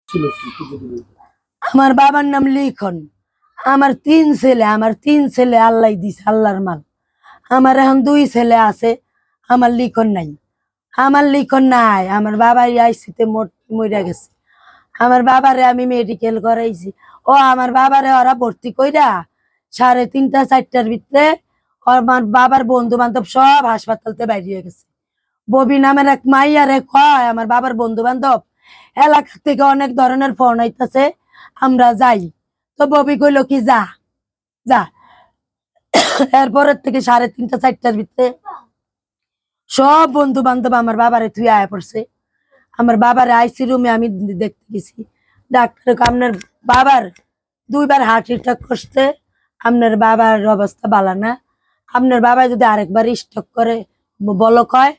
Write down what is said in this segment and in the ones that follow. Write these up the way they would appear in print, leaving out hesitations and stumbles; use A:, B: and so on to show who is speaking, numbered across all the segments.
A: ছিল কি একটু যদি বলতেন।
B: আমার বাবার নাম লিখন। আমার তিন ছেলে আল্লাহ দিছে, আল্লাহর মাল। আমার এখন 2 ছেলে আছে, আমার লিখন নাই। আমার লিখন নাই, আমার বাবা আইসিতে মরে গেছে। আমার বাবারে আমি মেডিকেল করাইছি। ও আমার বাবারে ওরা ভর্তি কইরা 3:30 4টার ভিতরে আমার বাবার বন্ধু বান্ধব সব হাসপাতালতে বাইরে গেছে। ববি নামের এক মাইয়ারে কয় আমার বাবার বন্ধু বান্ধব এলাকা থেকে অনেক ধরনের ফোন আইতাছে, আমরা যাই। তো ববি কইল কি যা যা। এরপরের থেকে 3:30 4টার ভিতরে সব বন্ধু বান্ধব আমার বাবারে তুই আয়া পড়ছে। আমার বাবার আইসি রুমে আমি দেখতে গেছি। ডাক্তার আপনার বাবার 2বার হার্ট অ্যাটাক করছে, আপনার বাবার অবস্থা ভালো না। আপনার বাবা যদি আরেকবার স্ট্রোক করে বলক হয়,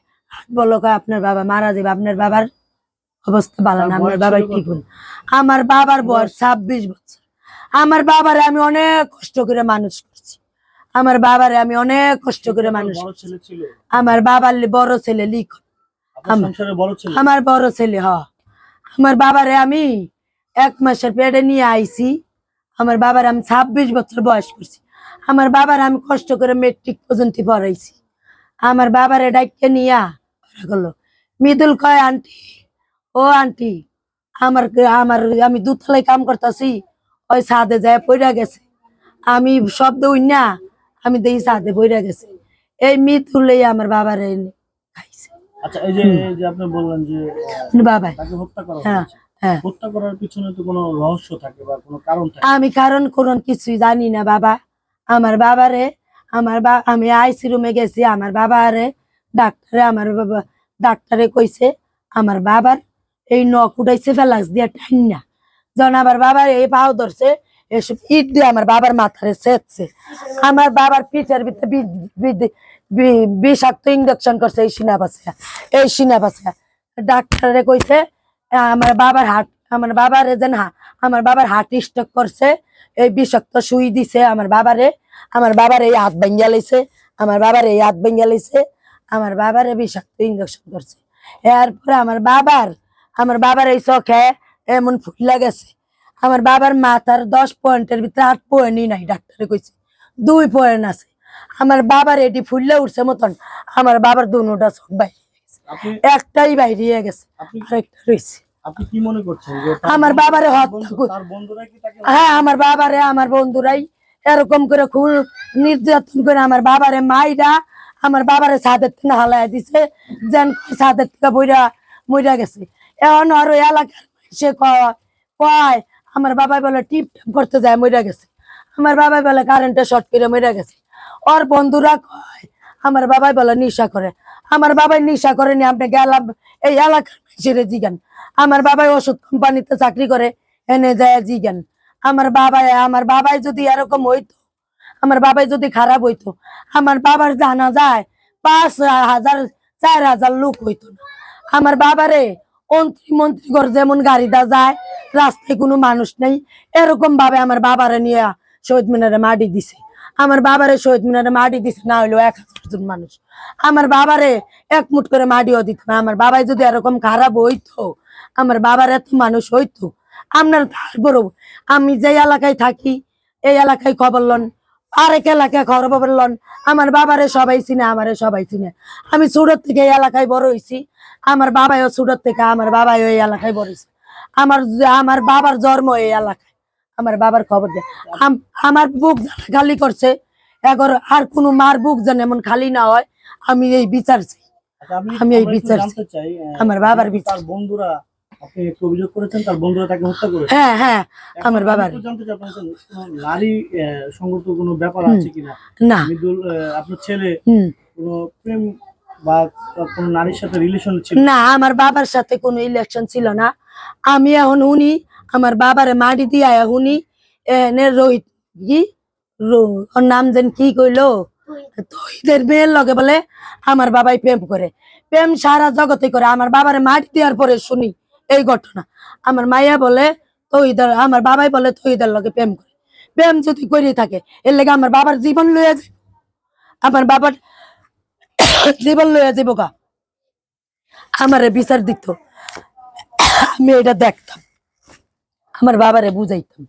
B: বলক হয়, আপনার বাবা মারা যাবে। আপনার বাবার অবস্থা ভালো না, আপনার বাবা ঠিক হন। আমার বাবার বয়স 26 বছর। আমার বাবারে আমি অনেক কষ্ট করে মানুষ করছি। আমার বাবারে আমি অনেক কষ্ট করে মানুষ
A: বড়
B: করছি।
A: ছেলে ছিল?
B: আমার বাবার বড় ছেলে লিখন।
A: আপনার সংসারে বড় ছেলে?
B: আমার বড় ছেলে। আমার বাবারে আমি 1 মাসের পেটে নিয়ে আইছি। আমার বাবার আমি 26 বছর বয়স করছি। আমার বাবার আমি কষ্ট করে মেট্রিক পর্যন্ত পড়াইছি। আমার বাবারে ডাইকে নিয়া করলো। মৃদুল কয় আন্টি, ও আন্টি, আমার আমার আমি দুতলায় কাম করতেছি, ওই ছাদে যায় পড়া গেছে। আমি শব্দ উইনা আমি দেখি ছাদে পড়া গেছে। এই মৃদুলে আমার বাবারে খাইছে।
A: আচ্ছা, এই যে আপনি বললেন যে
B: বাবা
A: তাকে হত্যা করা
B: হ্যাঁ
A: হয়েছে,
B: হ্যাঁ,
A: হত্যা করার পিছনে তো কোনো রহস্য থাকে বা কোনো কারণ থাকে।
B: আমি কারণ কোন কিছুই জানি না বাবা। আমার বাবারে আমি আইসি রুমে গেছি। আমার বাবারে ডাক্তারে কইছে আমার বাবার এই নখ উঠাইছে ফেলাস দিয়া টাইনা। যখন আমার বাবার এই পাও ধরছে, এসব ইট দিয়ে আমার বাবার মাথারে সেচছে। আমার বাবার পিঠের ভিতরে বিষাক্ত ইঞ্জেকশন করছে এই সিনা পাশে। ডাক্তারে কইছে আমার বাবার আমার বাবার হার্ট স্ট্রোক করছে। এই বিষাক্ত সুই দিছে আমার বাবার এই হাত ভেঙে লাইছে। আমার বাবারে বিষাক্ত ইঞ্জেকশন করছে। এরপরে আমার বাবার এই চোখে এমন ফুলা গেছে। আমার বাবার মাথার 10 পয়েন্টের ভিতরে 8 পয়েন্টই নাই, ডাক্তারে কইছে 2 পয়েন্ট আছে। আমার বাবার এটি ফুললে উঠছে মতন আমার বাবার দুটা চোখ বাইরে গেছে, একটাই বাইরে গেছে, আরেকটা রয়েছে।
A: আপনি কি মনে করছেন যে
B: আমার বাবারে
A: তার বন্ধুরা কি তাকে?
B: হ্যাঁ, আমার বন্ধুরাই এরকম করে খুব নির্যাতন করে আমার বাবারে মাইরা আমার বাবারে ছাদের থেকে হালাই দিছে, যেন ছাদের থেকে মইরা গেছে। এখন আরো এলাকার সে কয় আমার বাবাই বলে টিপ করতে যায় মইরা গেছে। আমার বাবাই বলে কারেন্টে শর্ট করে মইরা গেছে। ওর বন্ধুরা কয় আমার বাবাই বলে নেশা করে। আমার বাবাই নেশা করেনি, আপনি গেলাম এই এলাকার মানুষের জিগান। আমার বাবাই ওষুধ কোম্পানিতে চাকরি করে, এনে যায় জিগান। আমার বাবাই যদি এরকম হইতো, আমার বাবাই যদি খারাপ হইতো, আমার বাবার জানা যায় 5,000 4,000 লোক হইতো না। আমার বাবারে মন্ত্রী ঘর যেমন গাড়িটা যায়, রাস্তায় কোনো মানুষ নেই, এরকম ভাবে আমার বাবারে নিয়ে শহীদ মিনারে মাটি দিছে। আমার বাবারে শহীদ মিনারে মাটি দিছে না হইলো 1,000 জন মানুষ। আমার বাবারে 1 মুঠ করে মাটিও দিত না। আমার বাবাই যদি এরকম খারাপ হইতো, আমার বাবার এত মানুষ হইতো। আপনার তারপরেও আমি যে এলাকায় থাকি এই এলাকায় খবর লন, আরেক এলাকায় খবর লন, আমার বাবারে সবাই চিনে, আমারে সবাই চিনে। আমি সুরত থেকে এই এলাকায় বড় হয়েছি। আমার বাবাইও সুরত থেকে, আমার বাবাই এই এলাকায় বড় হয়েছে। আমার বাবার জন্ম এই এলাকায়। আমার বাবার খবর দেয়। আমার বুক খালি করছে এগর, আর কোনো মার বুক যেন এমন খালি না হয়, আমি এই বিচার চাই। আমি এই বিচার চাই, আমার বাবার বিচার।
A: বন্ধুরা, আপনি একটু অভিযোগ করেছেন তার বন্ধুরা তাকে হত্যা করেছে।
B: হ্যাঁ হ্যাঁ, আমার বাবার
A: জানতে চাই আপনার নারী সংগত কোনো ব্যাপার আছে কিনা?
B: না,
A: মৃদুল আপনার ছেলে কোনো প্রেম বা কোনো নারীর সাথে রিলেশন ছিল
B: না? আমার বাবার সাথে কোনো ইলেকশন ছিল না। আমি এখন উনি আমার বাবারে মাটি দিয়া উনি রোহিত কি ওর নাম যেন কি কইলো, তহিদের মেয়ের লগে বলে আমার বাবাই প্রেম করে। প্রেম সারা জগতে করে। আমার বাবারে মাটি দেওয়ার পরে শুনি এই ঘটনা। আমার মাইয়া বলে আমার বাবাই বলে তহিদের লগে প্রেম করে। প্রেম যদি করে থাকে এর লেগে আমার বাবার জীবন লইয়া যাব, আমার বাবার জীবন লইয়া যাব গা। আমার বিচার দিত, আমি এটা দেখতাম। আমার বাবারে বুঝাইতাম।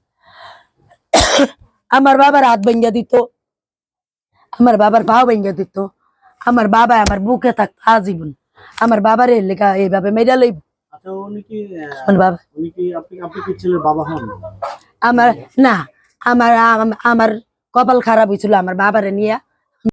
B: আমার বাবার হাত ভেঙ্গা দিত, আমার বাবার পা ভেঙ্গা দিত, আমার বাবা আমার বুকে থাকতো আজীবন। আমার বাবারে লেখা এইভাবে মেরা লইব।
A: আচ্ছা উনি কি
B: আমার বাবা
A: উনি কি আপনি আপনি কি ছেলের বাবা হন?
B: আমার না, আমার আমার কপাল খারাপ হয়েছিল আমার বাবারে নিয়ে।